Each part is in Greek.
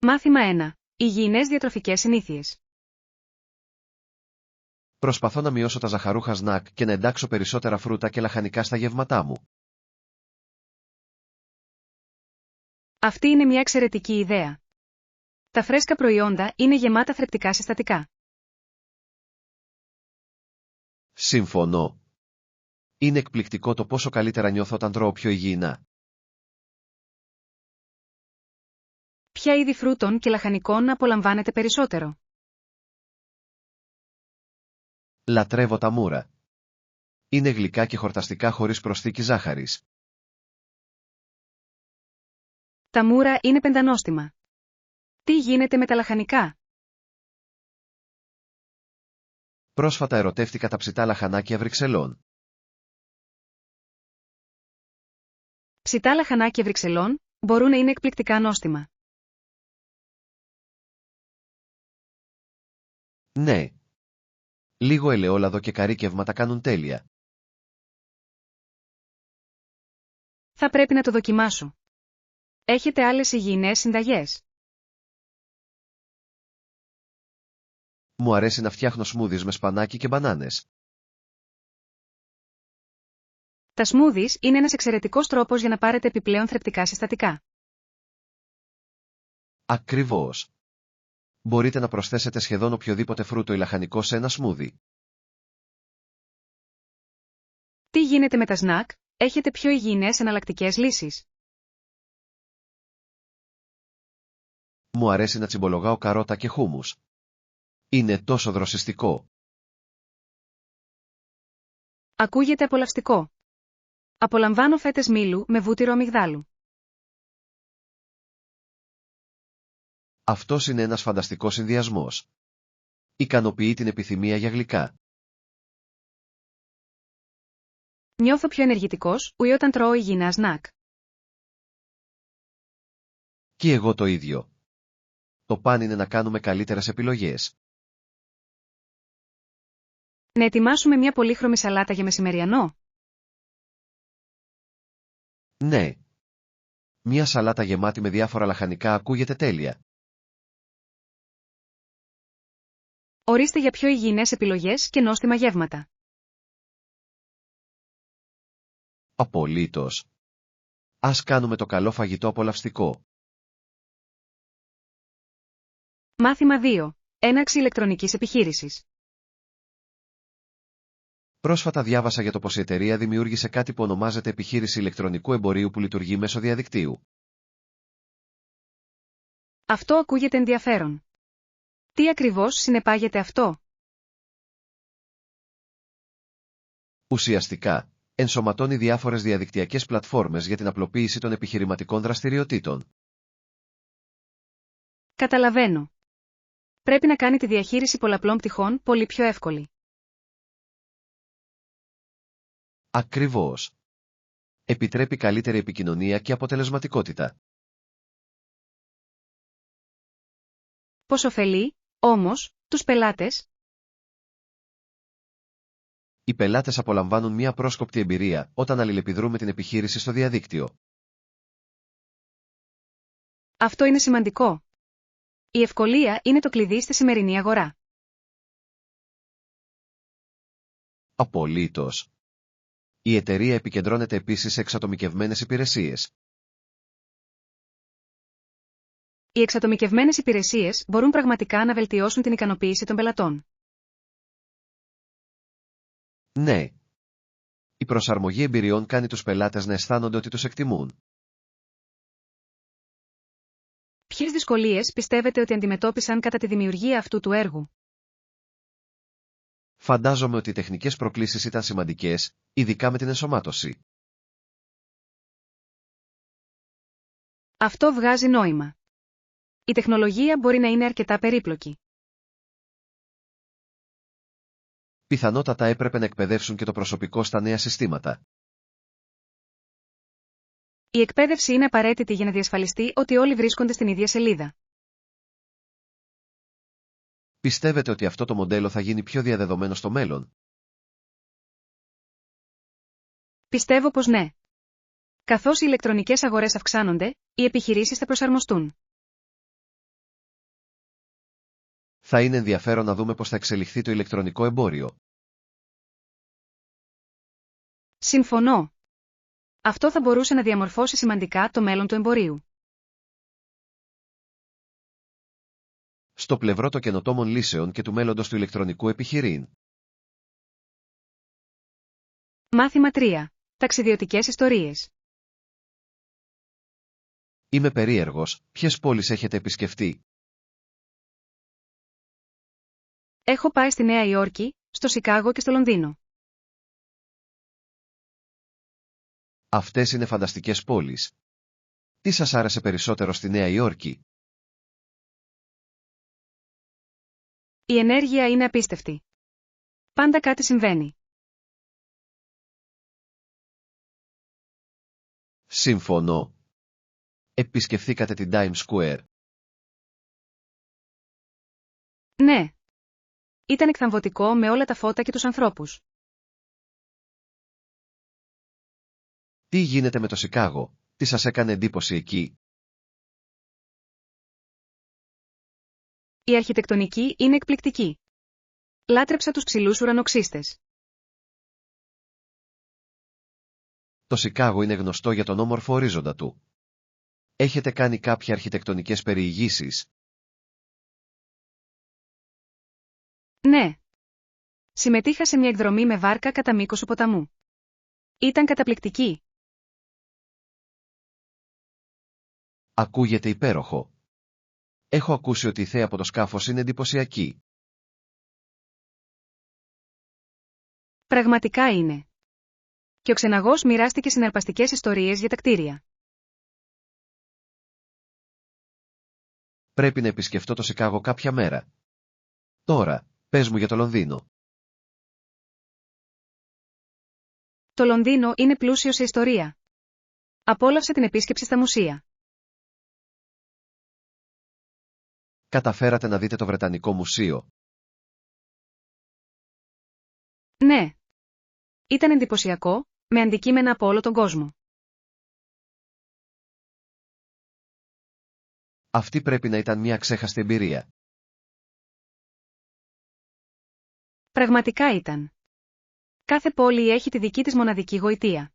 Μάθημα 1. Υγιεινές διατροφικές συνήθειες. Προσπαθώ να μειώσω τα ζαχαρούχα σνακ και να εντάξω περισσότερα φρούτα και λαχανικά στα γεύματά μου. Αυτή είναι μια εξαιρετική ιδέα. Τα φρέσκα προϊόντα είναι γεμάτα θρεπτικά συστατικά. Συμφωνώ. Είναι εκπληκτικό το πόσο καλύτερα νιώθω όταν τρώω πιο υγιεινά. Ποια είδη φρούτων και λαχανικών απολαμβάνετε περισσότερο? Λατρεύω τα μούρα. Είναι γλυκά και χορταστικά χωρίς προσθήκη ζάχαρης. Τα μούρα είναι πεντανόστιμα. Τι γίνεται με τα λαχανικά? Πρόσφατα ερωτεύτηκα τα ψητά λαχανάκια Βρυξελών. Ψητά λαχανάκια Βρυξελών μπορούν να είναι εκπληκτικά νόστιμα. Ναι. Λίγο ελαιόλαδο και καρύκευμα τα κάνουν τέλεια. Θα πρέπει να το δοκιμάσω. Έχετε άλλες υγιεινές συνταγές? Μου αρέσει να φτιάχνω σμούδις με σπανάκι και μπανάνες. Τα σμούδις είναι ένας εξαιρετικός τρόπος για να πάρετε επιπλέον θρεπτικά συστατικά. Ακριβώς. Μπορείτε να προσθέσετε σχεδόν οποιοδήποτε φρούτο ή λαχανικό σε ένα σμούδι. Τι γίνεται με τα σνακ? Έχετε πιο υγιεινές εναλλακτικές λύσεις? Μου αρέσει να τσιμπολογάω καρότα και χούμους. Είναι τόσο δροσιστικό. Ακούγεται απολαυστικό. Απολαμβάνω φέτες μήλου με βούτυρο αμυγδάλου. Αυτός είναι ένας φανταστικός συνδυασμός. Ικανοποιεί την επιθυμία για γλυκά. Νιώθω πιο ενεργητικός όταν τρώω υγιεινά σνακ. Και εγώ το ίδιο. Το παν είναι να κάνουμε καλύτερες επιλογές. Να ετοιμάσουμε μια πολύχρωμη σαλάτα για μεσημεριανό? Ναι. Μια σαλάτα γεμάτη με διάφορα λαχανικά ακούγεται τέλεια. Ορίστε για πιο υγιεινές επιλογές και νόστιμα γεύματα. Απολύτως. Ας κάνουμε το καλό φαγητό απολαυστικό. Μάθημα 2. Έναρξη ηλεκτρονικής επιχείρησης. Πρόσφατα διάβασα για το πως η εταιρεία δημιούργησε κάτι που ονομάζεται επιχείρηση ηλεκτρονικού εμπορίου που λειτουργεί μέσω διαδικτύου. Αυτό ακούγεται ενδιαφέρον. Τι ακριβώς συνεπάγεται αυτό? Ουσιαστικά, ενσωματώνει διάφορες διαδικτυακές πλατφόρμες για την απλοποίηση των επιχειρηματικών δραστηριοτήτων. Καταλαβαίνω. Πρέπει να κάνει τη διαχείριση πολλαπλών πτυχών πολύ πιο εύκολη. Ακριβώς. Επιτρέπει καλύτερη επικοινωνία και αποτελεσματικότητα. Πώς ωφελεί, όμως, τους πελάτες? Οι πελάτες απολαμβάνουν μια πρόσκοπτη εμπειρία όταν αλληλεπιδρούμε την επιχείρηση στο διαδίκτυο. Αυτό είναι σημαντικό. Η ευκολία είναι το κλειδί στη σημερινή αγορά. Απολύτως. Η εταιρεία επικεντρώνεται επίσης σε εξατομικευμένες υπηρεσίες. Οι εξατομικευμένες υπηρεσίες μπορούν πραγματικά να βελτιώσουν την ικανοποίηση των πελατών. Ναι. Η προσαρμογή εμπειριών κάνει τους πελάτες να αισθάνονται ότι τους εκτιμούν. Ποιες δυσκολίες πιστεύετε ότι αντιμετώπισαν κατά τη δημιουργία αυτού του έργου? Φαντάζομαι ότι οι τεχνικές προκλήσεις ήταν σημαντικές, ειδικά με την ενσωμάτωση. Αυτό βγάζει νόημα. Η τεχνολογία μπορεί να είναι αρκετά περίπλοκη. Πιθανότατα έπρεπε να εκπαιδεύσουν και το προσωπικό στα νέα συστήματα. Η εκπαίδευση είναι απαραίτητη για να διασφαλιστεί ότι όλοι βρίσκονται στην ίδια σελίδα. Πιστεύετε ότι αυτό το μοντέλο θα γίνει πιο διαδεδομένο στο μέλλον? Πιστεύω πως ναι. Καθώς οι ηλεκτρονικές αγορές αυξάνονται, οι επιχειρήσεις θα προσαρμοστούν. Θα είναι ενδιαφέρον να δούμε πώς θα εξελιχθεί το ηλεκτρονικό εμπόριο. Συμφωνώ. Αυτό θα μπορούσε να διαμορφώσει σημαντικά το μέλλον του εμπορίου. Στο πλευρό των καινοτόμων λύσεων και του μέλλοντος του ηλεκτρονικού επιχειρήν. Μάθημα 3. Ταξιδιωτικές ιστορίες. Είμαι περίεργος, ποιες πόλεις έχετε επισκεφτεί? Έχω πάει στη Νέα Υόρκη, στο Σικάγο και στο Λονδίνο. Αυτές είναι φανταστικές πόλεις. Τι σας άρεσε περισσότερο στη Νέα Υόρκη? Η ενέργεια είναι απίστευτη. Πάντα κάτι συμβαίνει. Συμφωνώ. Επισκεφθήκατε την Times Square? Ναι. Ήταν εκθαμβωτικό με όλα τα φώτα και τους ανθρώπους. Τι γίνεται με το Σικάγο? Τι σας έκανε εντύπωση εκεί? Η αρχιτεκτονική είναι εκπληκτική. Λάτρεψα τους ψηλούς ουρανοξύστες. Το Σικάγο είναι γνωστό για τον όμορφο ορίζοντα του. Έχετε κάνει κάποια αρχιτεκτονικές περιηγήσεις? Ναι. Συμμετείχα σε μια εκδρομή με βάρκα κατά μήκος του ποταμού. Ήταν καταπληκτική. Ακούγεται υπέροχο. Έχω ακούσει ότι η θέα από το σκάφος είναι εντυπωσιακή. Πραγματικά είναι. Και ο ξεναγός μοιράστηκε συναρπαστικές ιστορίες για τα κτίρια. Πρέπει να επισκεφτώ το Σικάγο κάποια μέρα. Τώρα, πες μου για το Λονδίνο. Το Λονδίνο είναι πλούσιο σε ιστορία. Απόλαυσε την επίσκεψη στα μουσεία. Καταφέρατε να δείτε το Βρετανικό Μουσείο? Ναι. Ήταν εντυπωσιακό, με αντικείμενα από όλο τον κόσμο. Αυτή πρέπει να ήταν μια ξέχαστη εμπειρία. Πραγματικά ήταν. Κάθε πόλη έχει τη δική της μοναδική γοητεία.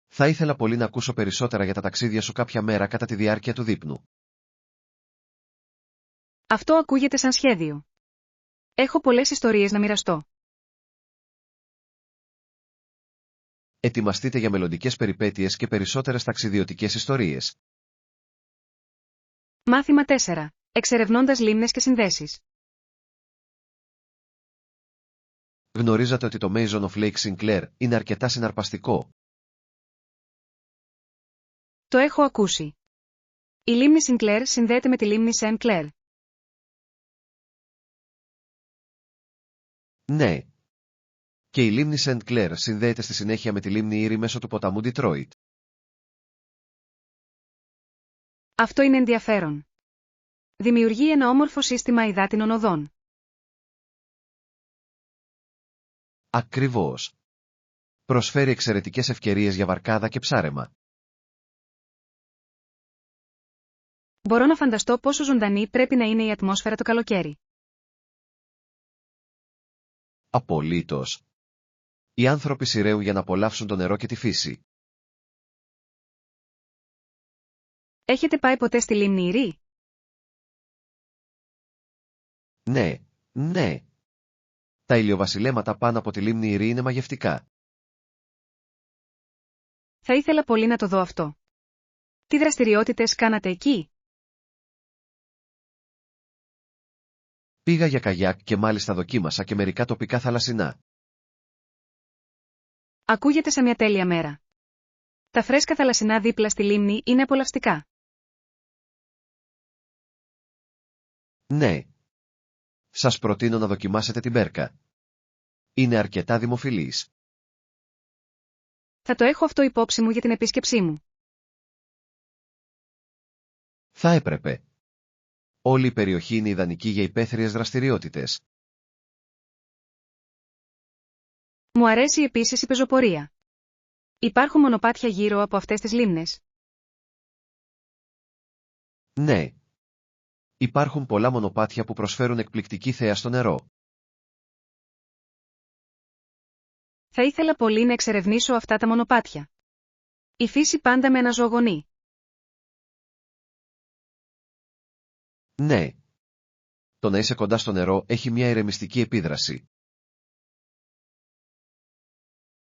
Θα ήθελα πολύ να ακούσω περισσότερα για τα ταξίδια σου κάποια μέρα κατά τη διάρκεια του δείπνου. Αυτό ακούγεται σαν σχέδιο. Έχω πολλές ιστορίες να μοιραστώ. Ετοιμαστείτε για μελλοντικές περιπέτειες και περισσότερες ταξιδιωτικές ιστορίες. Μάθημα 4. Εξερευνώντας λίμνες και συνδέσεις. Γνωρίζατε ότι το Mason of Lake Sinclair είναι αρκετά συναρπαστικό? Το έχω ακούσει. Η λίμνη Sinclair συνδέεται με τη λίμνη Saint Clair. Ναι. Και η λίμνη Saint Clair συνδέεται στη συνέχεια με τη λίμνη Erie μέσω του ποταμού Detroit. Αυτό είναι ενδιαφέρον. Δημιουργεί ένα όμορφο σύστημα υδάτινων οδών. Ακριβώς. Προσφέρει εξαιρετικές ευκαιρίες για βαρκάδα και ψάρεμα. Μπορώ να φανταστώ πόσο ζωντανή πρέπει να είναι η ατμόσφαιρα το καλοκαίρι. Απολύτως. Οι άνθρωποι σειραίουν για να απολαύσουν το νερό και τη φύση. Έχετε πάει ποτέ στη λίμνη Erie? Ναι, ναι. Τα ηλιοβασιλέματα πάνω από τη λίμνη Erie είναι μαγευτικά. Θα ήθελα πολύ να το δω αυτό. Τι δραστηριότητες κάνατε εκεί? Πήγα για καγιάκ και μάλιστα δοκίμασα και μερικά τοπικά θαλασσινά. Ακούγεται σαν μια τέλεια μέρα. Τα φρέσκα θαλασσινά δίπλα στη λίμνη είναι απολαυστικά. Ναι. Σας προτείνω να δοκιμάσετε την μπέρκα. Είναι αρκετά δημοφιλής. Θα το έχω αυτό υπόψη μου για την επίσκεψή μου. Θα έπρεπε. Όλη η περιοχή είναι ιδανική για υπαίθριες δραστηριότητες. Μου αρέσει επίσης η πεζοπορία. Υπάρχουν μονοπάτια γύρω από αυτές τις λίμνες. Ναι. Υπάρχουν πολλά μονοπάτια που προσφέρουν εκπληκτική θέα στο νερό. Θα ήθελα πολύ να εξερευνήσω αυτά τα μονοπάτια. Η φύση πάντα με αναζωογονεί. Ναι. Το να είσαι κοντά στο νερό έχει μια ηρεμιστική επίδραση.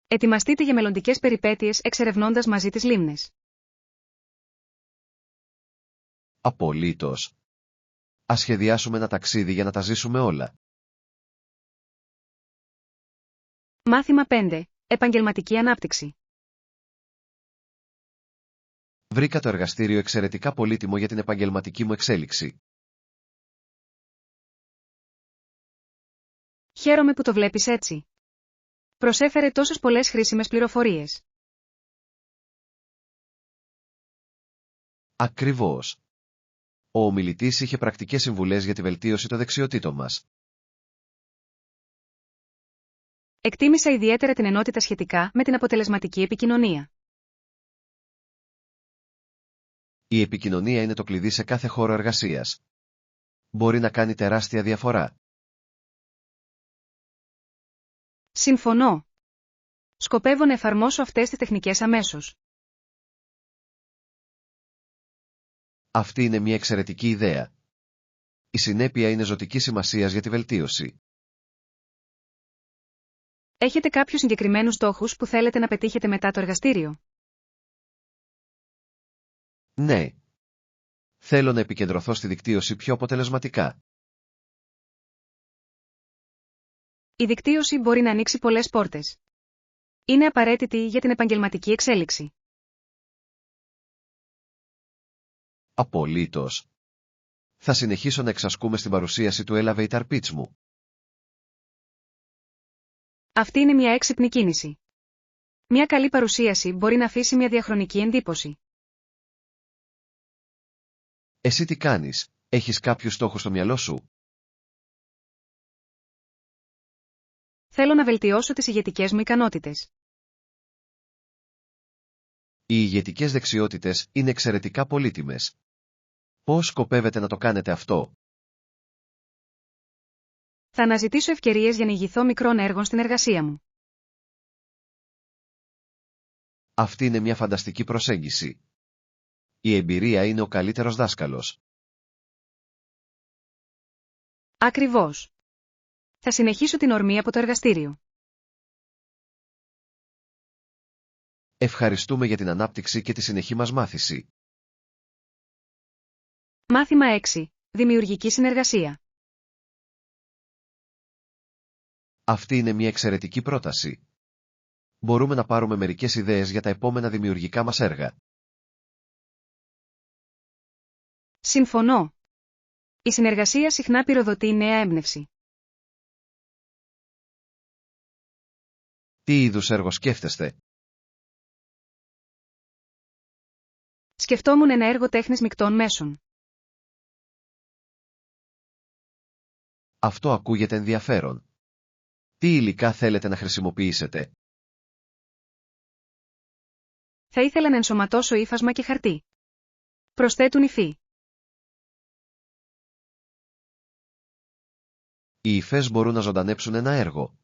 Ετοιμαστείτε για μελλοντικές περιπέτειες εξερευνώντας μαζί τις λίμνες. Απολύτως. Ας σχεδιάσουμε ένα ταξίδι για να τα ζήσουμε όλα. Μάθημα 5. Επαγγελματική ανάπτυξη. Βρήκα το εργαστήριο εξαιρετικά πολύτιμο για την επαγγελματική μου εξέλιξη. Χαίρομαι που το βλέπεις έτσι. Προσέφερε τόσες πολλές χρήσιμες πληροφορίες. Ακριβώς. Ο ομιλητής είχε πρακτικές συμβουλές για τη βελτίωση των δεξιοτήτων μας. Εκτίμησα ιδιαίτερα την ενότητα σχετικά με την αποτελεσματική επικοινωνία. Η επικοινωνία είναι το κλειδί σε κάθε χώρο εργασίας. Μπορεί να κάνει τεράστια διαφορά. Συμφωνώ. Σκοπεύω να εφαρμόσω αυτές τις τεχνικές αμέσως. Αυτή είναι μια εξαιρετική ιδέα. Η συνέπεια είναι ζωτικής σημασίας για τη βελτίωση. Έχετε κάποιους συγκεκριμένους στόχους που θέλετε να πετύχετε μετά το εργαστήριο? Ναι. Θέλω να επικεντρωθώ στη δικτύωση πιο αποτελεσματικά. Η δικτύωση μπορεί να ανοίξει πολλές πόρτες. Είναι απαραίτητη για την επαγγελματική εξέλιξη. Απολύτως. Θα συνεχίσω να εξασκούμε στην παρουσίαση του elevator pitch μου. Αυτή είναι μια έξυπνη κίνηση. Μια καλή παρουσίαση μπορεί να αφήσει μια διαχρονική εντύπωση. Εσύ τι κάνεις, έχεις κάποιους στόχους στο μυαλό σου? Θέλω να βελτιώσω τις ηγετικές μου ικανότητες. Οι ηγετικές δεξιότητες είναι εξαιρετικά πολύτιμες. Πώς σκοπεύετε να το κάνετε αυτό? Θα αναζητήσω ευκαιρίες για να ηγηθώ μικρών έργων στην εργασία μου. Αυτή είναι μια φανταστική προσέγγιση. Η εμπειρία είναι ο καλύτερος δάσκαλος. Ακριβώς. Θα συνεχίσω την ορμή από το εργαστήριο. Ευχαριστούμε για την ανάπτυξη και τη συνεχή μας μάθηση. Μάθημα 6. Δημιουργική συνεργασία. Αυτή είναι μια εξαιρετική πρόταση. Μπορούμε να πάρουμε μερικές ιδέες για τα επόμενα δημιουργικά μας έργα. Συμφωνώ. Η συνεργασία συχνά πυροδοτεί νέα έμπνευση. Τι είδους έργο σκέφτεστε? Σκεφτόμουν ένα έργο τέχνης μεικτών μέσων. Αυτό ακούγεται ενδιαφέρον. Τι υλικά θέλετε να χρησιμοποιήσετε? Θα ήθελα να ενσωματώσω ύφασμα και χαρτί. Προσθέτουν υφή. Οι υφές μπορούν να ζωντανέψουν ένα έργο.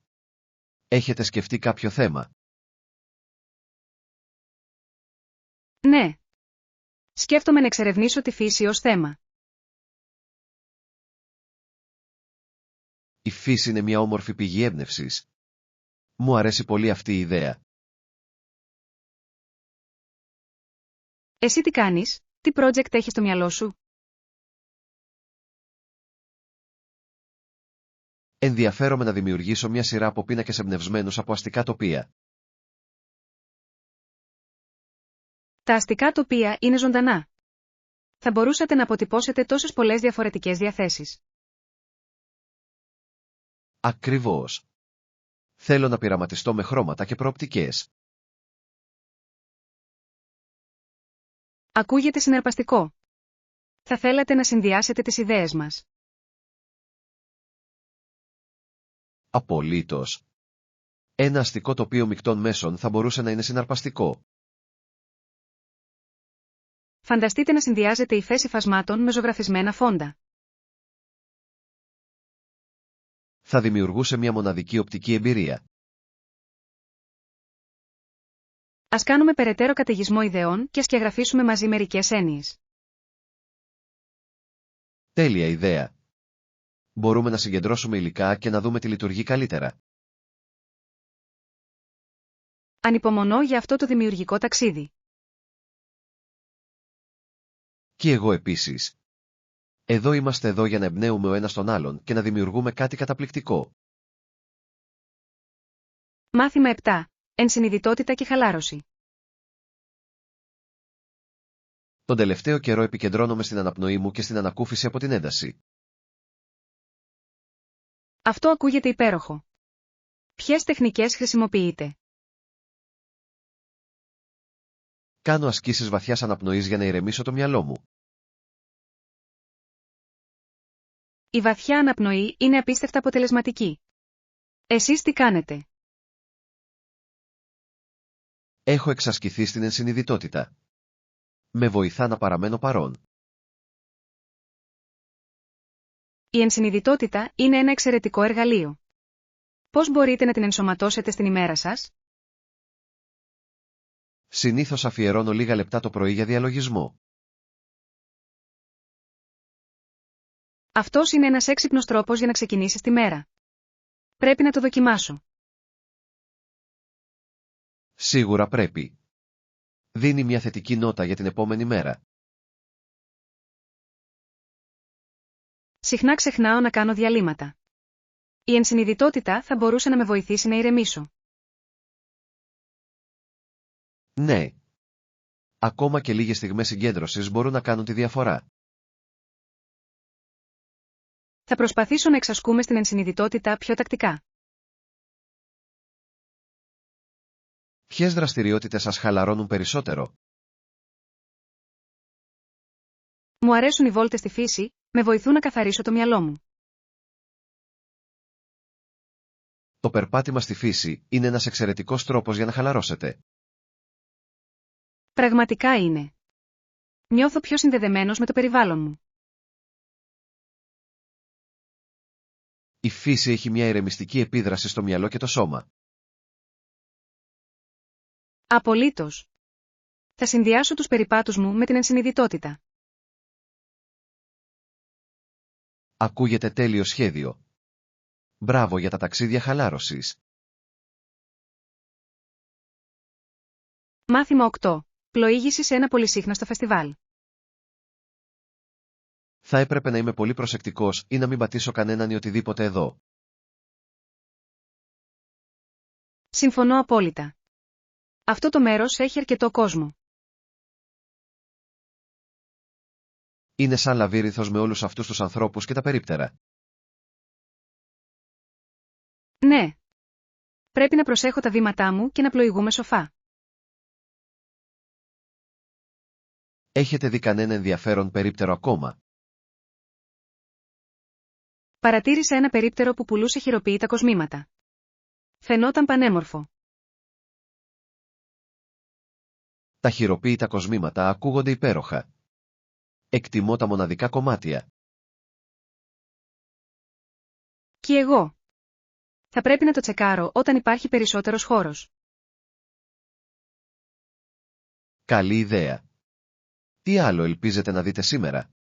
Έχετε σκεφτεί κάποιο θέμα? Ναι. Σκέφτομαι να εξερευνήσω τη φύση ως θέμα. Η φύση είναι μια όμορφη πηγή έμπνευσης. Μου αρέσει πολύ αυτή η ιδέα. Εσύ τι κάνεις, τι project έχεις στο μυαλό σου? Ενδιαφέρομαι να δημιουργήσω μια σειρά από πίνακες εμπνευσμένους από αστικά τοπία. Τα αστικά τοπία είναι ζωντανά. Θα μπορούσατε να αποτυπώσετε τόσες πολλές διαφορετικές διαθέσεις. Ακριβώς. Θέλω να πειραματιστώ με χρώματα και προοπτικές. Ακούγεται συναρπαστικό. Θα θέλατε να συνδυάσετε τις ιδέες μας. Απολύτως. Ένα αστικό τοπίο μεικτών μέσων θα μπορούσε να είναι συναρπαστικό. Φανταστείτε να συνδυάζετε υφές υφασμάτων με ζωγραφισμένα φόντα. Θα δημιουργούσε μια μοναδική οπτική εμπειρία. Ας κάνουμε περαιτέρω καταιγισμό ιδεών και σκιαγραφίσουμε μαζί μερικές έννοιες. Τέλεια ιδέα. Μπορούμε να συγκεντρώσουμε υλικά και να δούμε τι λειτουργεί καλύτερα. Ανυπομονώ για αυτό το δημιουργικό ταξίδι. Και εγώ επίσης. Εδώ είμαστε εδώ για να εμπνέουμε ο ένας τον άλλον και να δημιουργούμε κάτι καταπληκτικό. Μάθημα 7. Ενσυνειδητότητα και χαλάρωση. Τον τελευταίο καιρό επικεντρώνομαι στην αναπνοή μου και στην ανακούφιση από την ένταση. Αυτό ακούγεται υπέροχο. Ποιες τεχνικές χρησιμοποιείτε? Κάνω ασκήσεις βαθιάς αναπνοής για να ηρεμήσω το μυαλό μου. Η βαθιά αναπνοή είναι απίστευτα αποτελεσματική. Εσείς τι κάνετε? Έχω εξασκηθεί στην ενσυνειδητότητα. Με βοηθά να παραμένω παρόν. Η ενσυνειδητότητα είναι ένα εξαιρετικό εργαλείο. Πώς μπορείτε να την ενσωματώσετε στην ημέρα σας? Συνήθως αφιερώνω λίγα λεπτά το πρωί για διαλογισμό. Αυτός είναι ένας έξυπνος τρόπος για να ξεκινήσεις τη μέρα. Πρέπει να το δοκιμάσω. Σίγουρα πρέπει. Δίνει μια θετική νότα για την επόμενη μέρα. Συχνά ξεχνάω να κάνω διαλύματα. Η ενσυνειδητότητα θα μπορούσε να με βοηθήσει να ηρεμήσω. Ναι. Ακόμα και λίγες στιγμές συγκέντρωσης μπορούν να κάνουν τη διαφορά. Θα προσπαθήσω να εξασκούμε στην ενσυνειδητότητα πιο τακτικά. Ποιες δραστηριότητες σας χαλαρώνουν περισσότερο? Μου αρέσουν οι βόλτες στη φύση, με βοηθούν να καθαρίσω το μυαλό μου. Το περπάτημα στη φύση είναι ένας εξαιρετικός τρόπος για να χαλαρώσετε. Πραγματικά είναι. Νιώθω πιο συνδεδεμένος με το περιβάλλον μου. Η φύση έχει μια ηρεμιστική επίδραση στο μυαλό και το σώμα. Απολύτως. Θα συνδυάσω τους περιπάτους μου με την ενσυνειδητότητα. Ακούγεται τέλειο σχέδιο. Μπράβο για τα ταξίδια χαλάρωσης. Μάθημα 8. Πλοήγηση σε ένα πολυσύχναστο φεστιβάλ. Θα έπρεπε να είμαι πολύ προσεκτικός ή να μην πατήσω κανέναν ή οτιδήποτε εδώ. Συμφωνώ απόλυτα. Αυτό το μέρος έχει αρκετό κόσμο. Είναι σαν λαβύρινθος με όλους αυτούς τους ανθρώπους και τα περίπτερα. Ναι. Πρέπει να προσέχω τα βήματά μου και να πλοηγούμε σοφά. Έχετε δει κανένα ενδιαφέρον περίπτερο ακόμα? Παρατήρησα ένα περίπτερο που πουλούσε χειροποίητα κοσμήματα. Φαινόταν πανέμορφο. Τα χειροποίητα κοσμήματα ακούγονται υπέροχα. Εκτιμώ τα μοναδικά κομμάτια. Κι εγώ. Θα πρέπει να το τσεκάρω όταν υπάρχει περισσότερος χώρος. Καλή ιδέα. Τι άλλο ελπίζετε να δείτε σήμερα?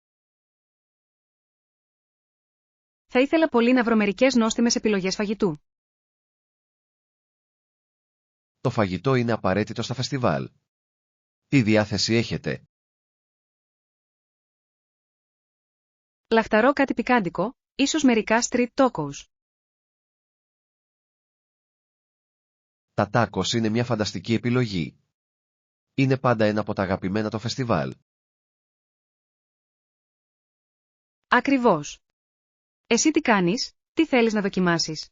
Θα ήθελα πολύ να βρω μερικές νόστιμες επιλογές φαγητού. Το φαγητό είναι απαραίτητο στα φεστιβάλ. Τι διάθεση έχετε? Λαχταρώ κάτι πικάντικο, ίσως μερικά street tacos. Τα τάκος είναι μια φανταστική επιλογή. Είναι πάντα ένα από τα αγαπημένα το φεστιβάλ. Ακριβώς. Εσύ τι κάνεις, τι θέλεις να δοκιμάσεις?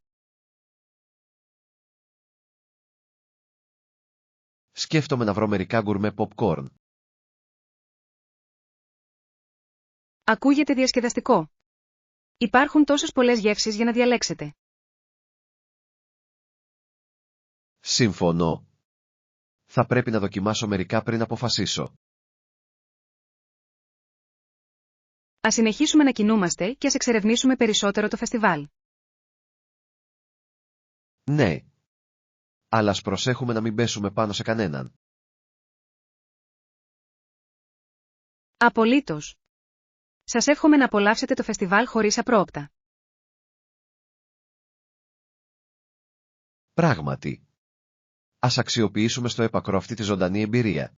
Σκέφτομαι να βρω μερικά γκουρμέ popcorn. Ακούγεται διασκεδαστικό. Υπάρχουν τόσες πολλές γεύσεις για να διαλέξετε. Συμφωνώ. Θα πρέπει να δοκιμάσω μερικά πριν αποφασίσω. Ας συνεχίσουμε να κινούμαστε και ας εξερευνήσουμε περισσότερο το φεστιβάλ. Ναι. Αλλά ας προσέχουμε να μην πέσουμε πάνω σε κανέναν. Απολύτως. Σας εύχομαι να απολαύσετε το φεστιβάλ χωρίς απρόοπτα. Πράγματι. Ας αξιοποιήσουμε στο έπακρο αυτή τη ζωντανή εμπειρία.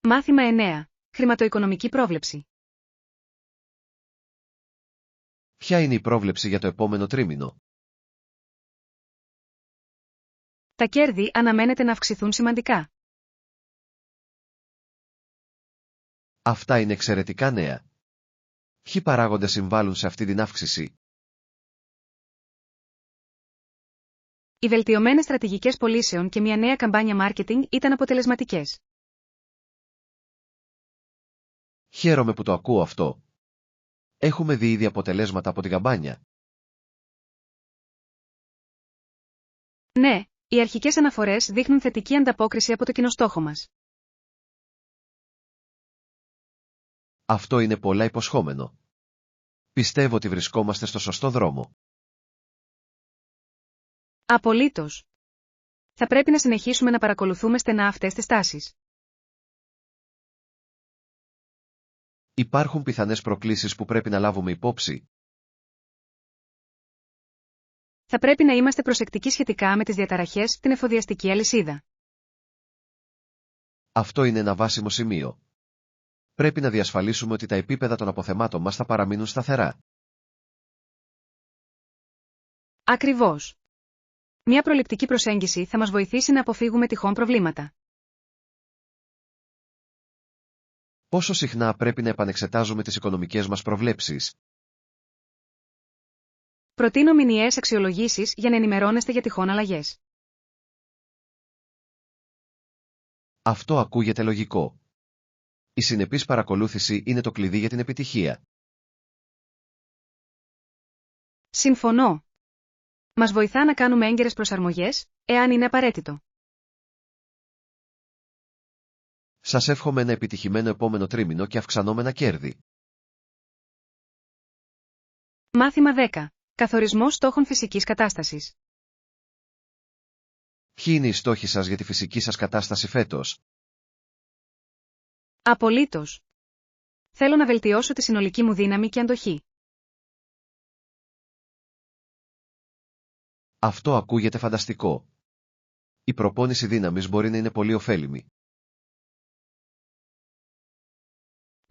Μάθημα 9. Χρηματοοικονομική πρόβλεψη. Ποια είναι η πρόβλεψη για το επόμενο τρίμηνο? Τα κέρδη αναμένεται να αυξηθούν σημαντικά. Αυτά είναι εξαιρετικά νέα. Ποιοι παράγοντες συμβάλλουν σε αυτή την αύξηση? Οι βελτιωμένες στρατηγικές πωλήσεων και μια νέα καμπάνια μάρκετινγκ ήταν αποτελεσματικές. Χαίρομαι που το ακούω αυτό. Έχουμε δει ήδη αποτελέσματα από την καμπάνια. Ναι, οι αρχικές αναφορές δείχνουν θετική ανταπόκριση από το κοινοστόχο μας. Αυτό είναι πολλά υποσχόμενο. Πιστεύω ότι βρισκόμαστε στο σωστό δρόμο. Απολύτως. Θα πρέπει να συνεχίσουμε να παρακολουθούμε στενά αυτές τις τάσεις. Υπάρχουν πιθανές προκλήσεις που πρέπει να λάβουμε υπόψη. Θα πρέπει να είμαστε προσεκτικοί σχετικά με τις διαταραχές στην εφοδιαστική αλυσίδα. Αυτό είναι ένα βάσιμο σημείο. Πρέπει να διασφαλίσουμε ότι τα επίπεδα των αποθεμάτων μας θα παραμείνουν σταθερά. Ακριβώς. Μια προληπτική προσέγγιση θα μας βοηθήσει να αποφύγουμε τυχόν προβλήματα. Πόσο συχνά πρέπει να επανεξετάζουμε τις οικονομικές μας προβλέψεις? Προτείνω μηνιαίες αξιολογήσεις για να ενημερώνεστε για τυχόν αλλαγές. Αυτό ακούγεται λογικό. Η συνεπής παρακολούθηση είναι το κλειδί για την επιτυχία. Συμφωνώ. Μας βοηθά να κάνουμε έγκαιρες προσαρμογές, εάν είναι απαραίτητο. Σας εύχομαι ένα επιτυχημένο επόμενο τρίμηνο και αυξανόμενα κέρδη. Μάθημα 10. Καθορισμός στόχων φυσικής κατάστασης. Ποιοι είναι οι στόχοι σας για τη φυσική σας κατάσταση φέτος? Απολύτως. Θέλω να βελτιώσω τη συνολική μου δύναμη και αντοχή. Αυτό ακούγεται φανταστικό. Η προπόνηση δύναμης μπορεί να είναι πολύ ωφέλιμη.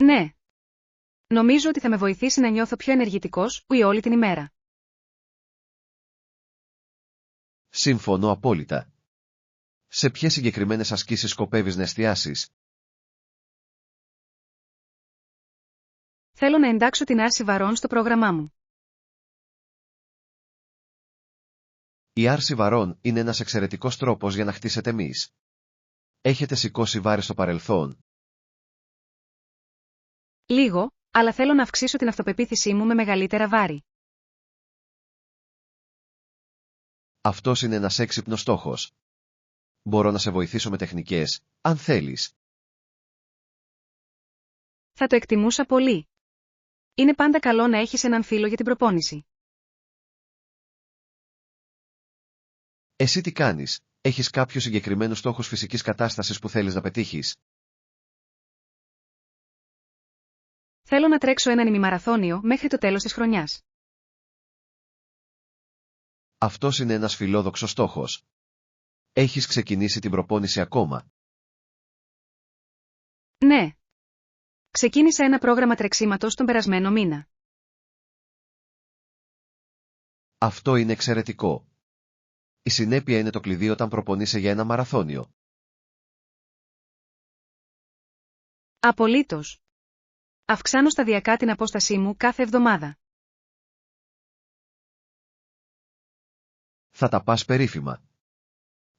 Ναι. Νομίζω ότι θα με βοηθήσει να νιώθω πιο ενεργητικός όλη την ημέρα. Συμφωνώ απόλυτα. Σε ποιες συγκεκριμένες ασκήσεις σκοπεύεις να εστιάσεις? Θέλω να εντάξω την άρση βαρών στο πρόγραμμά μου. Η άρση βαρών είναι ένας εξαιρετικός τρόπος για να χτίσετε μυς. Έχετε σηκώσει βάρη στο παρελθόν? Λίγο, αλλά θέλω να αυξήσω την αυτοπεποίθησή μου με μεγαλύτερα βάρη. Αυτός είναι ένας έξυπνος στόχος. Μπορώ να σε βοηθήσω με τεχνικές, αν θέλεις. Θα το εκτιμούσα πολύ. Είναι πάντα καλό να έχεις έναν φίλο για την προπόνηση. Εσύ τι κάνεις? Έχεις κάποιους συγκεκριμένους στόχους φυσικής κατάστασης που θέλεις να πετύχεις? Θέλω να τρέξω έναν ημιμαραθώνιο μέχρι το τέλος της χρονιάς. Αυτός είναι ένας φιλόδοξος στόχος. Έχεις ξεκινήσει την προπόνηση ακόμα? Ναι. Ξεκίνησα ένα πρόγραμμα τρεξίματος τον περασμένο μήνα. Αυτό είναι εξαιρετικό. Η συνέπεια είναι το κλειδί όταν προπονείσαι για ένα μαραθώνιο. Απολύτως. Αυξάνω σταδιακά την απόστασή μου κάθε εβδομάδα. Θα τα πας περίφημα.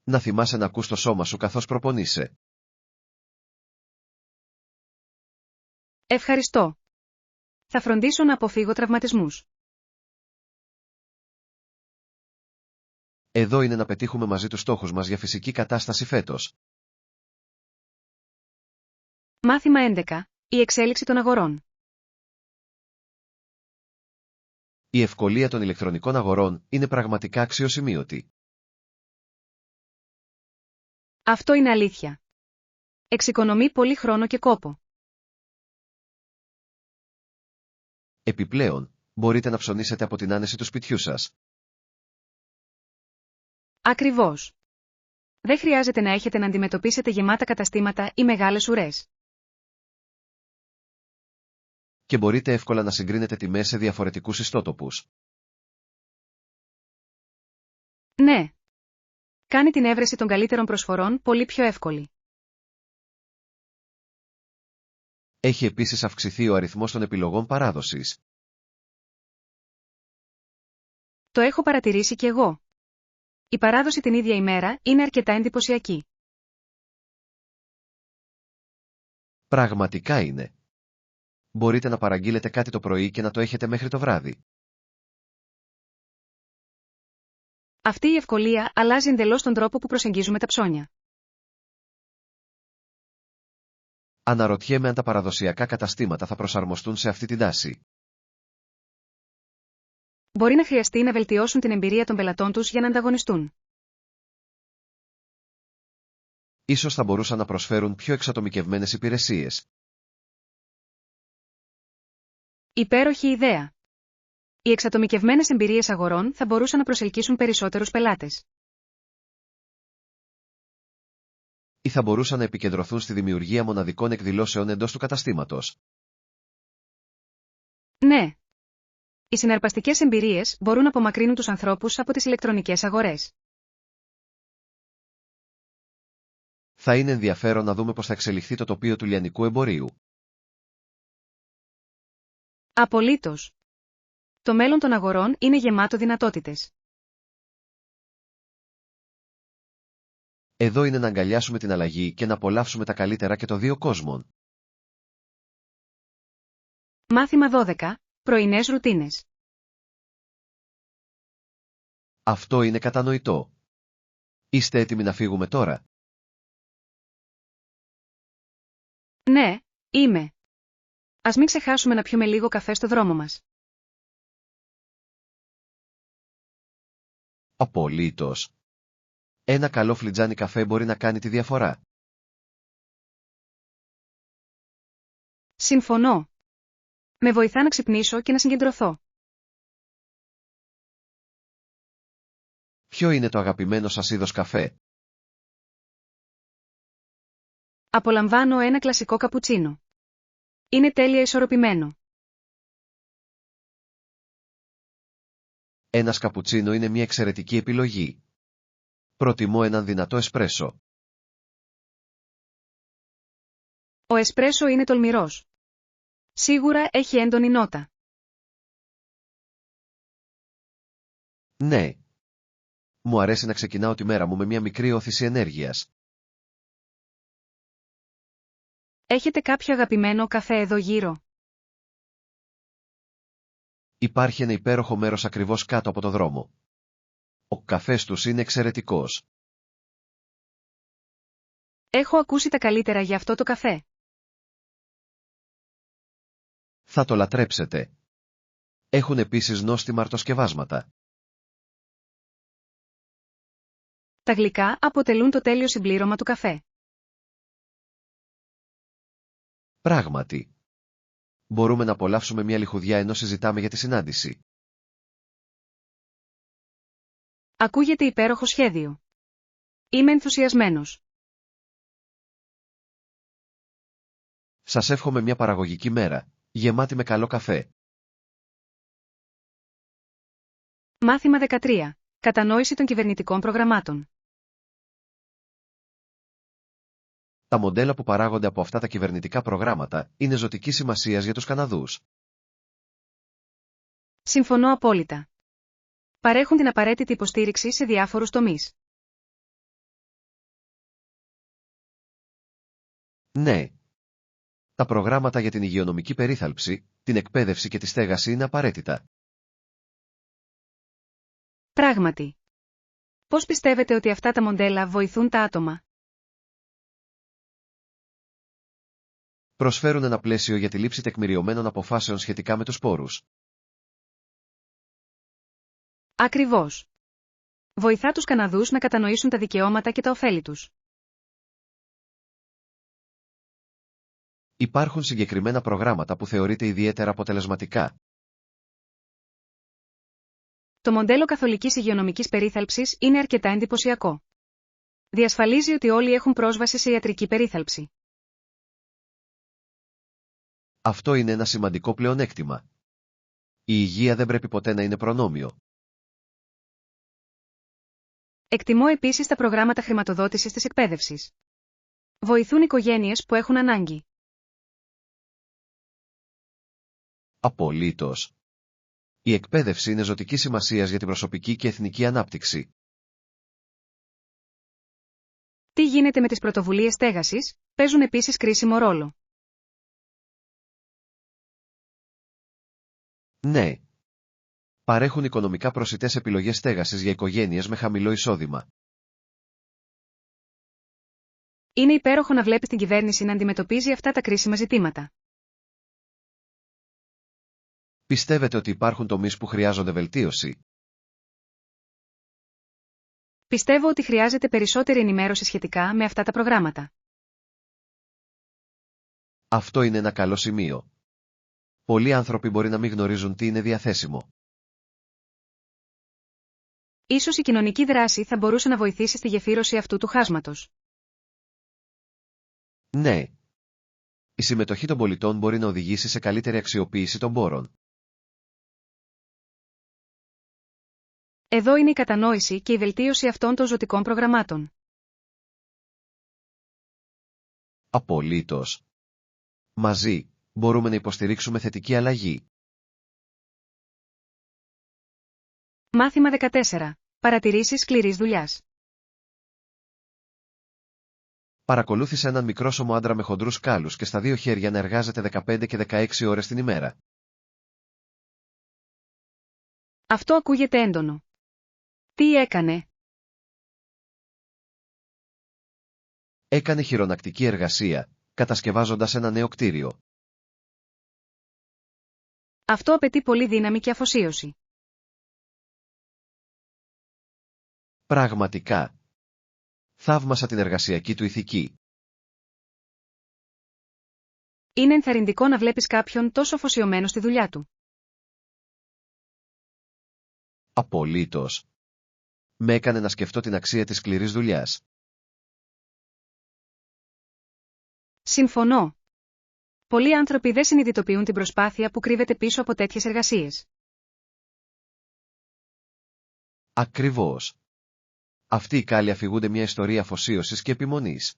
Να θυμάσαι να ακούς το σώμα σου καθώς προπονείσαι. Ευχαριστώ. Θα φροντίσω να αποφύγω τραυματισμούς. Εδώ είναι να πετύχουμε μαζί τους στόχους μας για φυσική κατάσταση φέτος. Μάθημα 11. Η εξέλιξη των αγορών. Η ευκολία των ηλεκτρονικών αγορών είναι πραγματικά αξιοσημείωτη. Αυτό είναι αλήθεια. Εξοικονομεί πολύ χρόνο και κόπο. Επιπλέον, μπορείτε να ψωνίσετε από την άνεση του σπιτιού σας. Ακριβώς. Δεν χρειάζεται να έχετε να αντιμετωπίσετε γεμάτα καταστήματα ή μεγάλες ουρές. Και μπορείτε εύκολα να συγκρίνετε τιμές σε διαφορετικούς ιστότοπους. Ναι. Κάνει την έβρεση των καλύτερων προσφορών πολύ πιο εύκολη. Έχει επίσης αυξηθεί ο αριθμός των επιλογών παράδοσης. Το έχω παρατηρήσει κι εγώ. Η παράδοση την ίδια ημέρα είναι αρκετά εντυπωσιακή. Πραγματικά είναι. Μπορείτε να παραγγείλετε κάτι το πρωί και να το έχετε μέχρι το βράδυ. Αυτή η ευκολία αλλάζει εντελώς τον τρόπο που προσεγγίζουμε τα ψώνια. Αναρωτιέμαι αν τα παραδοσιακά καταστήματα θα προσαρμοστούν σε αυτή την τάση. Μπορεί να χρειαστεί να βελτιώσουν την εμπειρία των πελατών τους για να ανταγωνιστούν. Ίσως θα μπορούσαν να προσφέρουν πιο εξατομικευμένες υπηρεσίες. Υπέροχη ιδέα. Οι εξατομικευμένες εμπειρίες αγορών θα μπορούσαν να προσελκύσουν περισσότερους πελάτες. Ή θα μπορούσαν να επικεντρωθούν στη δημιουργία μοναδικών εκδηλώσεων εντός του καταστήματος. Ναι. Οι συναρπαστικές εμπειρίες μπορούν να απομακρύνουν τους ανθρώπους από τις ηλεκτρονικές αγορές. Θα είναι ενδιαφέρον να δούμε πώς θα εξελιχθεί το τοπίο του λιανικού εμπορίου. Απολύτως. Το μέλλον των αγορών είναι γεμάτο δυνατότητες. Εδώ είναι να αγκαλιάσουμε την αλλαγή και να απολαύσουμε τα καλύτερα και των δύο κόσμων. Μάθημα 12. Πρωινές ρουτίνες. Αυτό είναι κατανοητό. Είστε έτοιμοι να φύγουμε τώρα? Ναι, είμαι. Ας μην ξεχάσουμε να πιούμε λίγο καφέ στο δρόμο μας. Απολύτως. Ένα καλό φλιτζάνι καφέ μπορεί να κάνει τη διαφορά. Συμφωνώ. Με βοηθά να ξυπνήσω και να συγκεντρωθώ. Ποιο είναι το αγαπημένο σας είδος καφέ? Απολαμβάνω ένα κλασικό καπουτσίνο. Είναι τέλεια ισορροπημένο. Ένας καπουτσίνο είναι μια εξαιρετική επιλογή. Προτιμώ έναν δυνατό εσπρέσο. Ο εσπρέσο είναι τολμηρός. Σίγουρα έχει έντονη νότα. Ναι. Μου αρέσει να ξεκινάω τη μέρα μου με μια μικρή όθηση ενέργειας. Έχετε κάποιο αγαπημένο καφέ εδώ γύρω? Υπάρχει ένα υπέροχο μέρος ακριβώς κάτω από το δρόμο. Ο καφές τους είναι εξαιρετικός. Έχω ακούσει τα καλύτερα για αυτό το καφέ. Θα το λατρέψετε. Έχουν επίσης νόστιμα αρτοσκευάσματα. Τα γλυκά αποτελούν το τέλειο συμπλήρωμα του καφέ. Πράγματι. Μπορούμε να απολαύσουμε μια λιχουδιά ενώ συζητάμε για τη συνάντηση. Ακούγεται υπέροχο σχέδιο. Είμαι ενθουσιασμένος. Σας εύχομαι μια παραγωγική μέρα, γεμάτη με καλό καφέ. Μάθημα 13. Κατανόηση των κυβερνητικών προγραμμάτων. Τα μοντέλα που παράγονται από αυτά τα κυβερνητικά προγράμματα είναι ζωτικής σημασίας για τους Καναδούς. Συμφωνώ απόλυτα. Παρέχουν την απαραίτητη υποστήριξη σε διάφορους τομείς. Ναι. Τα προγράμματα για την υγειονομική περίθαλψη, την εκπαίδευση και τη στέγαση είναι απαραίτητα. Πράγματι. Πώς πιστεύετε ότι αυτά τα μοντέλα βοηθούν τα άτομα? Προσφέρουν ένα πλαίσιο για τη λήψη τεκμηριωμένων αποφάσεων σχετικά με τους πόρους. Ακριβώς. Βοηθά τους Καναδούς να κατανοήσουν τα δικαιώματα και τα ωφέλη τους. Υπάρχουν συγκεκριμένα προγράμματα που θεωρείτε ιδιαίτερα αποτελεσματικά. Το μοντέλο καθολικής υγειονομικής περίθαλψης είναι αρκετά εντυπωσιακό. Διασφαλίζει ότι όλοι έχουν πρόσβαση σε ιατρική περίθαλψη. Αυτό είναι ένα σημαντικό πλεονέκτημα. Η υγεία δεν πρέπει ποτέ να είναι προνόμιο. Εκτιμώ επίσης τα προγράμματα χρηματοδότησης της εκπαίδευσης. Βοηθούν οικογένειες που έχουν ανάγκη. Απολύτως. Η εκπαίδευση είναι ζωτικής σημασίας για την προσωπική και εθνική ανάπτυξη. Τι γίνεται με τις πρωτοβουλίες στέγασης, παίζουν επίσης κρίσιμο ρόλο. Ναι. Παρέχουν οικονομικά προσιτές επιλογές στέγασης για οικογένειες με χαμηλό εισόδημα. Είναι υπέροχο να βλέπεις την κυβέρνηση να αντιμετωπίζει αυτά τα κρίσιμα ζητήματα. Πιστεύετε ότι υπάρχουν τομείς που χρειάζονται βελτίωση? Πιστεύω ότι χρειάζεται περισσότερη ενημέρωση σχετικά με αυτά τα προγράμματα. Αυτό είναι ένα καλό σημείο. Πολλοί άνθρωποι μπορεί να μην γνωρίζουν τι είναι διαθέσιμο. Ίσως η κοινωνική δράση θα μπορούσε να βοηθήσει στη γεφύρωση αυτού του χάσματος. Ναι. Η συμμετοχή των πολιτών μπορεί να οδηγήσει σε καλύτερη αξιοποίηση των πόρων. Εδώ είναι η κατανόηση και η βελτίωση αυτών των ζωτικών προγραμμάτων. Απολύτως. Μαζί, μπορούμε να υποστηρίξουμε θετική αλλαγή. Μάθημα 14. Παρατηρήσεις σκληρής δουλειάς. Παρακολούθησε έναν μικρόσωμο άντρα με χοντρούς κάλους και στα δύο χέρια να εργάζεται 15 και 16 ώρες την ημέρα. Αυτό ακούγεται έντονο. Τι έκανε? Έκανε χειρονακτική εργασία, κατασκευάζοντας ένα νέο κτίριο. Αυτό απαιτεί πολύ δύναμη και αφοσίωση. Πραγματικά. Θαύμασα την εργασιακή του ηθική. Είναι ενθαρρυντικό να βλέπεις κάποιον τόσο αφοσιωμένο στη δουλειά του. Απολύτως. Με έκανε να σκεφτώ την αξία της σκληρής δουλειάς. Συμφωνώ. Πολλοί άνθρωποι δεν συνειδητοποιούν την προσπάθεια που κρύβεται πίσω από τέτοιες εργασίες. Ακριβώς. Αυτοί οι κάλλοι αφηγούνται μια ιστορία αφοσίωσης και επιμονής.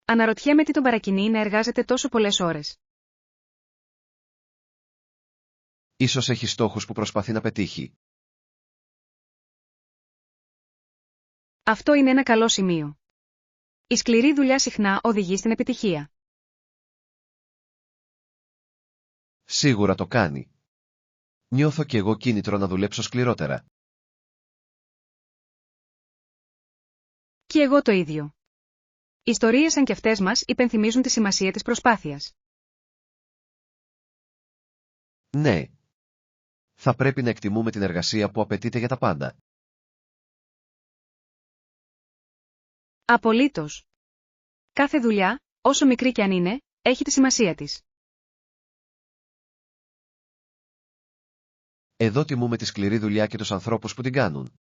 Αναρωτιέμαι τι τον παρακινεί να εργάζεται τόσο πολλές ώρες. Ίσως έχει στόχους που προσπαθεί να πετύχει. Αυτό είναι ένα καλό σημείο. Η σκληρή δουλειά συχνά οδηγεί στην επιτυχία. Σίγουρα το κάνει. Νιώθω κι εγώ κίνητρο να δουλέψω σκληρότερα. Και εγώ το ίδιο. Ιστορίες σαν κι αυτές μας υπενθυμίζουν τη σημασία της προσπάθειας. Ναι. Θα πρέπει να εκτιμούμε την εργασία που απαιτείται για τα πάντα. Απολύτως. Κάθε δουλειά, όσο μικρή κι αν είναι, έχει τη σημασία της. Εδώ τιμούμε τη σκληρή δουλειά και τους ανθρώπους που την κάνουν.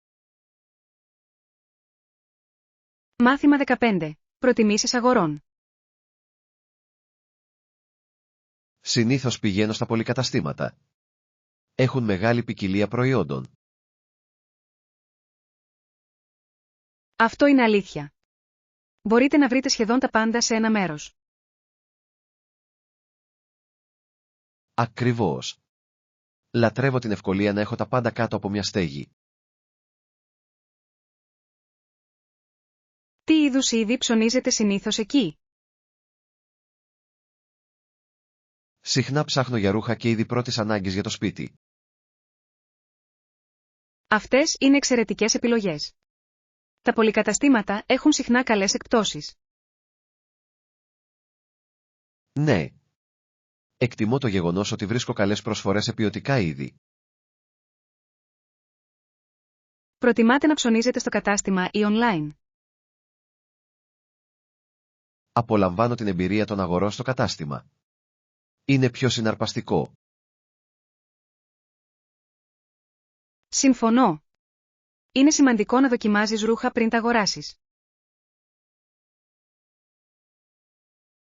Μάθημα 15. Προτιμήσεις αγορών. Συνήθως πηγαίνω στα πολυκαταστήματα. Έχουν μεγάλη ποικιλία προϊόντων. Αυτό είναι αλήθεια. Μπορείτε να βρείτε σχεδόν τα πάντα σε ένα μέρος. Ακριβώς. Λατρεύω την ευκολία να έχω τα πάντα κάτω από μια στέγη. Τι είδους είδη ψωνίζετε συνήθως εκεί? Συχνά ψάχνω για ρούχα και είδη πρώτης ανάγκης για το σπίτι. Αυτές είναι εξαιρετικές επιλογές. Τα πολυκαταστήματα έχουν συχνά καλές εκπτώσεις. Ναι. Εκτιμώ το γεγονός ότι βρίσκω καλές προσφορές σε ποιοτικά είδη. Προτιμάτε να ψωνίζετε στο κατάστημα ή online? Απολαμβάνω την εμπειρία των αγορών στο κατάστημα. Είναι πιο συναρπαστικό. Συμφωνώ. Είναι σημαντικό να δοκιμάζεις ρούχα πριν τα αγοράσεις.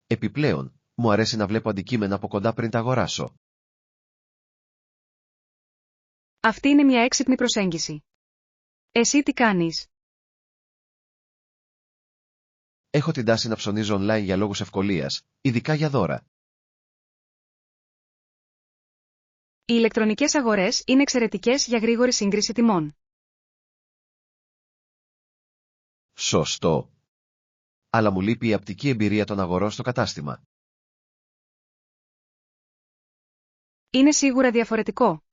Επιπλέον, μου αρέσει να βλέπω αντικείμενα από κοντά πριν τα αγοράσω. Αυτή είναι μια έξυπνη προσέγγιση. Εσύ τι κάνεις? Έχω την τάση να ψωνίζω online για λόγους ευκολίας, ειδικά για δώρα. Οι ηλεκτρονικές αγορές είναι εξαιρετικές για γρήγορη σύγκριση τιμών. Σωστό. Αλλά μου λείπει η απτική εμπειρία των αγορών στο κατάστημα. Είναι σίγουρα διαφορετικό.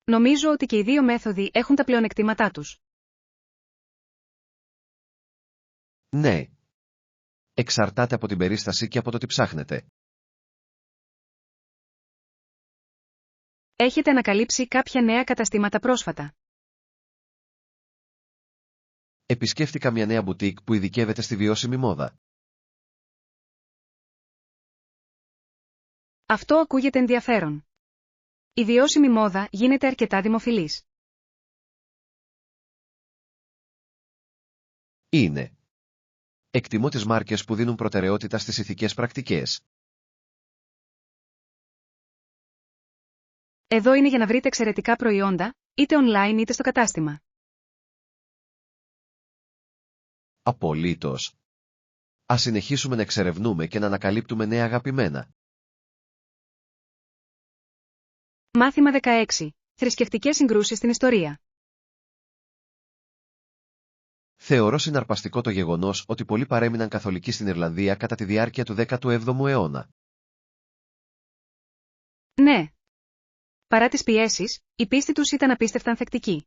Νομίζω ότι και οι δύο μέθοδοι έχουν τα πλεονεκτήματά τους. Ναι. Εξαρτάται από την περίσταση και από το τι ψάχνετε. Έχετε ανακαλύψει κάποια νέα καταστήματα πρόσφατα? Επισκέφτηκα μια νέα μπουτίκ που ειδικεύεται στη βιώσιμη μόδα. Αυτό ακούγεται ενδιαφέρον. Η βιώσιμη μόδα γίνεται αρκετά δημοφιλής. Είναι. Εκτιμώ τις μάρκες που δίνουν προτεραιότητα στις ηθικές πρακτικές. Εδώ είναι για να βρείτε εξαιρετικά προϊόντα, είτε online είτε στο κατάστημα. Απολύτως. Ας συνεχίσουμε να εξερευνούμε και να ανακαλύπτουμε νέα αγαπημένα. Μάθημα 16. Θρησκευτικές συγκρούσεις στην ιστορία. Θεωρώ συναρπαστικό το γεγονός ότι πολλοί παρέμειναν καθολικοί στην Ιρλανδία κατά τη διάρκεια του 17ου αιώνα. Ναι. Παρά τις πιέσεις, η πίστη τους ήταν απίστευτα ανθεκτική.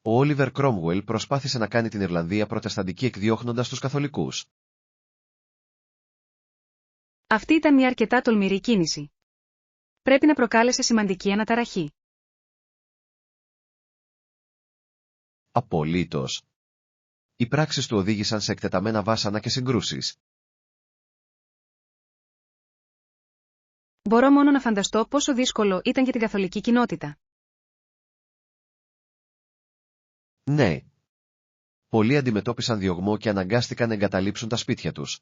Ο Όλιβερ Κρόμουελ προσπάθησε να κάνει την Ιρλανδία προτεσταντική εκδιώχνοντας τους καθολικούς. Αυτή ήταν μια αρκετά τολμηρή κίνηση. Πρέπει να προκάλεσε σημαντική αναταραχή. Απολύτως. Οι πράξεις του οδήγησαν σε εκτεταμένα βάσανα και συγκρούσεις. Μπορώ μόνο να φανταστώ πόσο δύσκολο ήταν για την καθολική κοινότητα. Ναι. Πολλοί αντιμετώπισαν διωγμό και αναγκάστηκαν να εγκαταλείψουν τα σπίτια τους.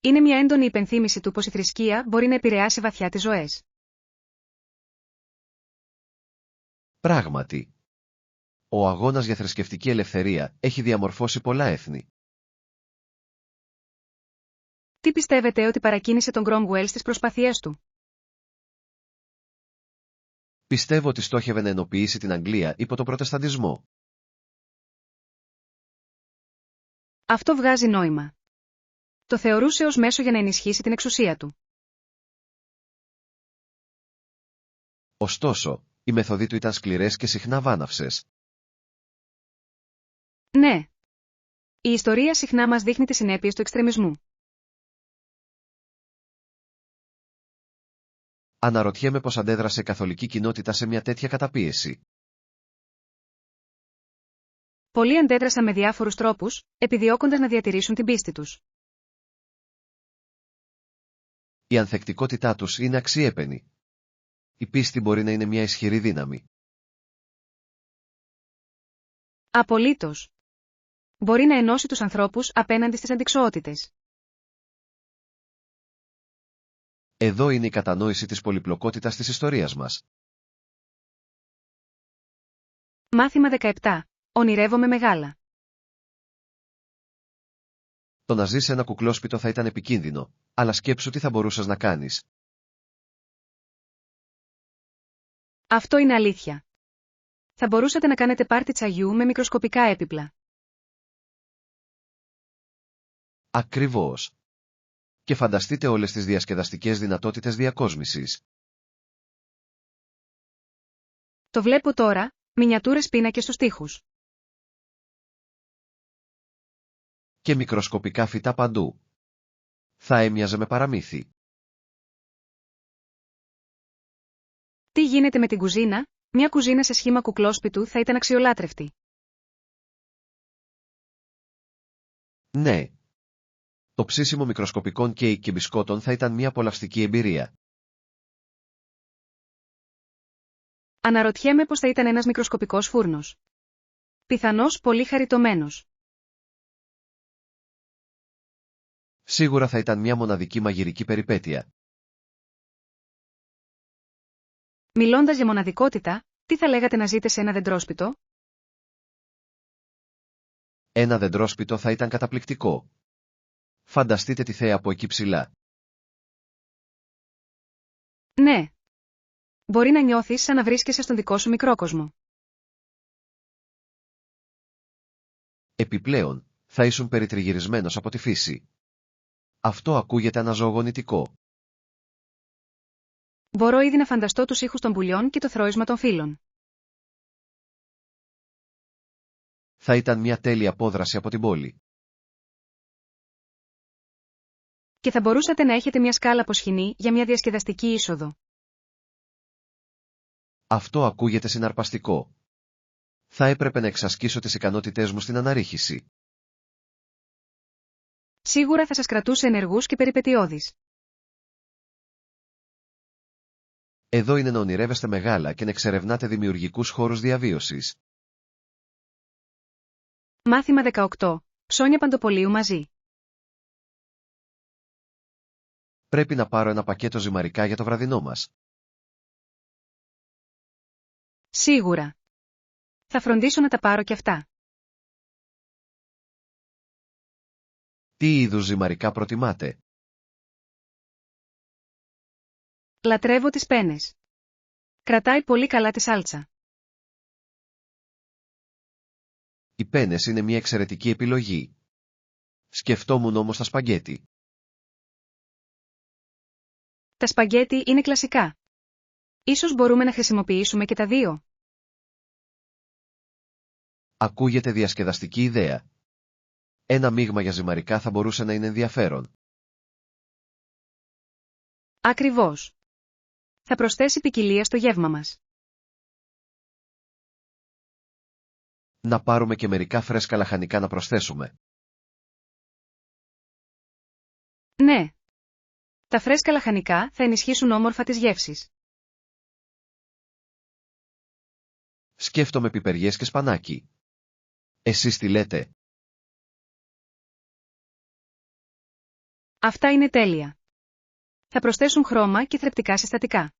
Είναι μια έντονη υπενθύμηση του πως η θρησκεία μπορεί να επηρεάσει βαθιά τις ζωές. Πράγματι. Ο αγώνας για θρησκευτική ελευθερία έχει διαμορφώσει πολλά έθνη. Τι πιστεύετε ότι παρακίνησε τον Κρόμουελ στις προσπάθειές του? Πιστεύω ότι στόχευε να ενοποιήσει την Αγγλία υπό τον προτεσταντισμό. Αυτό βγάζει νόημα. Το θεωρούσε ως μέσο για να ενισχύσει την εξουσία του. Ωστόσο, οι μεθοδοί του ήταν σκληρές και συχνά βάναυσες. Ναι. Η ιστορία συχνά μας δείχνει τις συνέπειες του εξτρεμισμού. Αναρωτιέμαι πώς αντέδρασε η καθολική κοινότητα σε μια τέτοια καταπίεση. Πολλοί αντέδρασαν με διάφορους τρόπους, επιδιώκοντας να διατηρήσουν την πίστη τους. Η ανθεκτικότητά τους είναι αξιέπαινη. Η πίστη μπορεί να είναι μια ισχυρή δύναμη. Απολύτως. Μπορεί να ενώσει τους ανθρώπους απέναντι στις αντιξοότητες. Εδώ είναι η κατανόηση της πολυπλοκότητας της ιστορίας μας. Μάθημα 17. Ονειρεύομαι μεγάλα. Το να ζεις σε ένα κουκλόσπιτο θα ήταν επικίνδυνο, αλλά σκέψου τι θα μπορούσες να κάνεις. Αυτό είναι αλήθεια. Θα μπορούσατε να κάνετε πάρτι τσαγιού με μικροσκοπικά έπιπλα. Ακριβώς. Και φανταστείτε όλες τις διασκεδαστικές δυνατότητες διακόσμησης. Το βλέπω τώρα, μινιατούρες πίνακες στους τοίχους. Και Και μικροσκοπικά φυτά παντού. Θα έμοιαζε με παραμύθι. Τι γίνεται με την κουζίνα? Μια κουζίνα σε σχήμα κουκλόσπιτου θα ήταν αξιολάτρευτη. Ναι. Το ψήσιμο μικροσκοπικών κέικ και μπισκότων θα ήταν μια απολαυστική εμπειρία. Αναρωτιέμαι πώς θα ήταν ένας μικροσκοπικός φούρνος. Πιθανώς πολύ χαριτωμένος. Σίγουρα θα ήταν μια μοναδική μαγειρική περιπέτεια. Μιλώντας για μοναδικότητα, τι θα λέγατε να ζείτε σε ένα δεντρόσπιτο? Ένα δεντρόσπιτο θα ήταν καταπληκτικό. Φανταστείτε τη θέα από εκεί ψηλά. Ναι. Μπορεί να νιώθεις σαν να βρίσκεσαι στον δικό σου μικρόκοσμο. Επιπλέον, θα ήσουν περιτριγυρισμένος από τη φύση. Αυτό ακούγεται αναζωογονητικό. Μπορώ ήδη να φανταστώ τους ήχους των πουλιών και το θρώισμα των φύλων. Θα ήταν μια τέλεια απόδραση από την πόλη. Και θα μπορούσατε να έχετε μια σκάλα από σχοινή για μια διασκεδαστική είσοδο. Αυτό ακούγεται συναρπαστικό. Θα έπρεπε να εξασκήσω τις ικανότητές μου στην αναρρίχηση. Σίγουρα θα σας κρατούσε ενεργούς και περιπετειώδεις. Εδώ είναι να ονειρεύεστε μεγάλα και να εξερευνάτε δημιουργικούς χώρους διαβίωσης. Μάθημα 18. Ψώνια Παντοπολίου μαζί. Πρέπει να πάρω ένα πακέτο ζυμαρικά για το βραδινό μας. Σίγουρα. Θα φροντίσω να τα πάρω κι αυτά. Τι είδους ζυμαρικά προτιμάτε? Λατρεύω τις πένες. Κρατάει πολύ καλά τη σάλτσα. Οι πένες είναι μια εξαιρετική επιλογή. Σκεφτόμουν όμως τα σπαγκέτι. Τα σπαγκέτι είναι κλασικά. Ίσως μπορούμε να χρησιμοποιήσουμε και τα δύο. Ακούγεται διασκεδαστική ιδέα. Ένα μείγμα για ζυμαρικά θα μπορούσε να είναι ενδιαφέρον. Ακριβώς. Θα προσθέσει ποικιλία στο γεύμα μας. Να πάρουμε και μερικά φρέσκα λαχανικά να προσθέσουμε. Ναι. Τα φρέσκα λαχανικά θα ενισχύσουν όμορφα τις γεύσεις. Σκέφτομαι πιπεριές και σπανάκι. Εσείς τι λέτε? Αυτά είναι τέλεια. Θα προσθέσουν χρώμα και θρεπτικά συστατικά.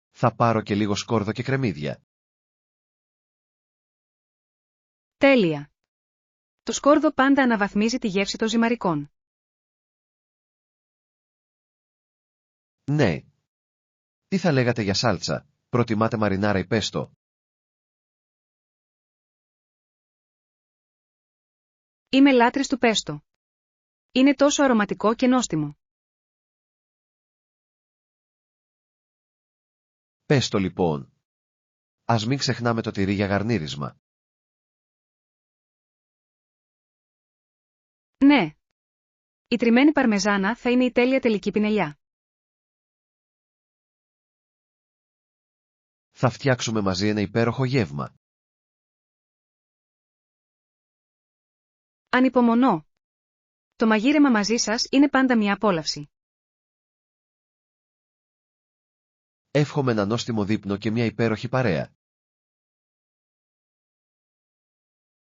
Θα πάρω και λίγο σκόρδο και κρεμμύδια. Τέλεια. Το σκόρδο πάντα αναβαθμίζει τη γεύση των ζυμαρικών. Ναι. Τι θα λέγατε για σάλτσα? Προτιμάτε μαρινάρα ή πέστο? Είμαι λάτρης του πέστο. Είναι τόσο αρωματικό και νόστιμο. Πέστο λοιπόν. Ας μην ξεχνάμε το τυρί για γαρνίρισμα. Ναι. Η τριμμένη παρμεζάνα θα είναι η τέλεια τελική πινελιά. Θα φτιάξουμε μαζί ένα υπέροχο γεύμα. Ανυπομονώ. Το μαγείρεμα μαζί σας είναι πάντα μια απόλαυση. Εύχομαι ένα νόστιμο δείπνο και μια υπέροχη παρέα.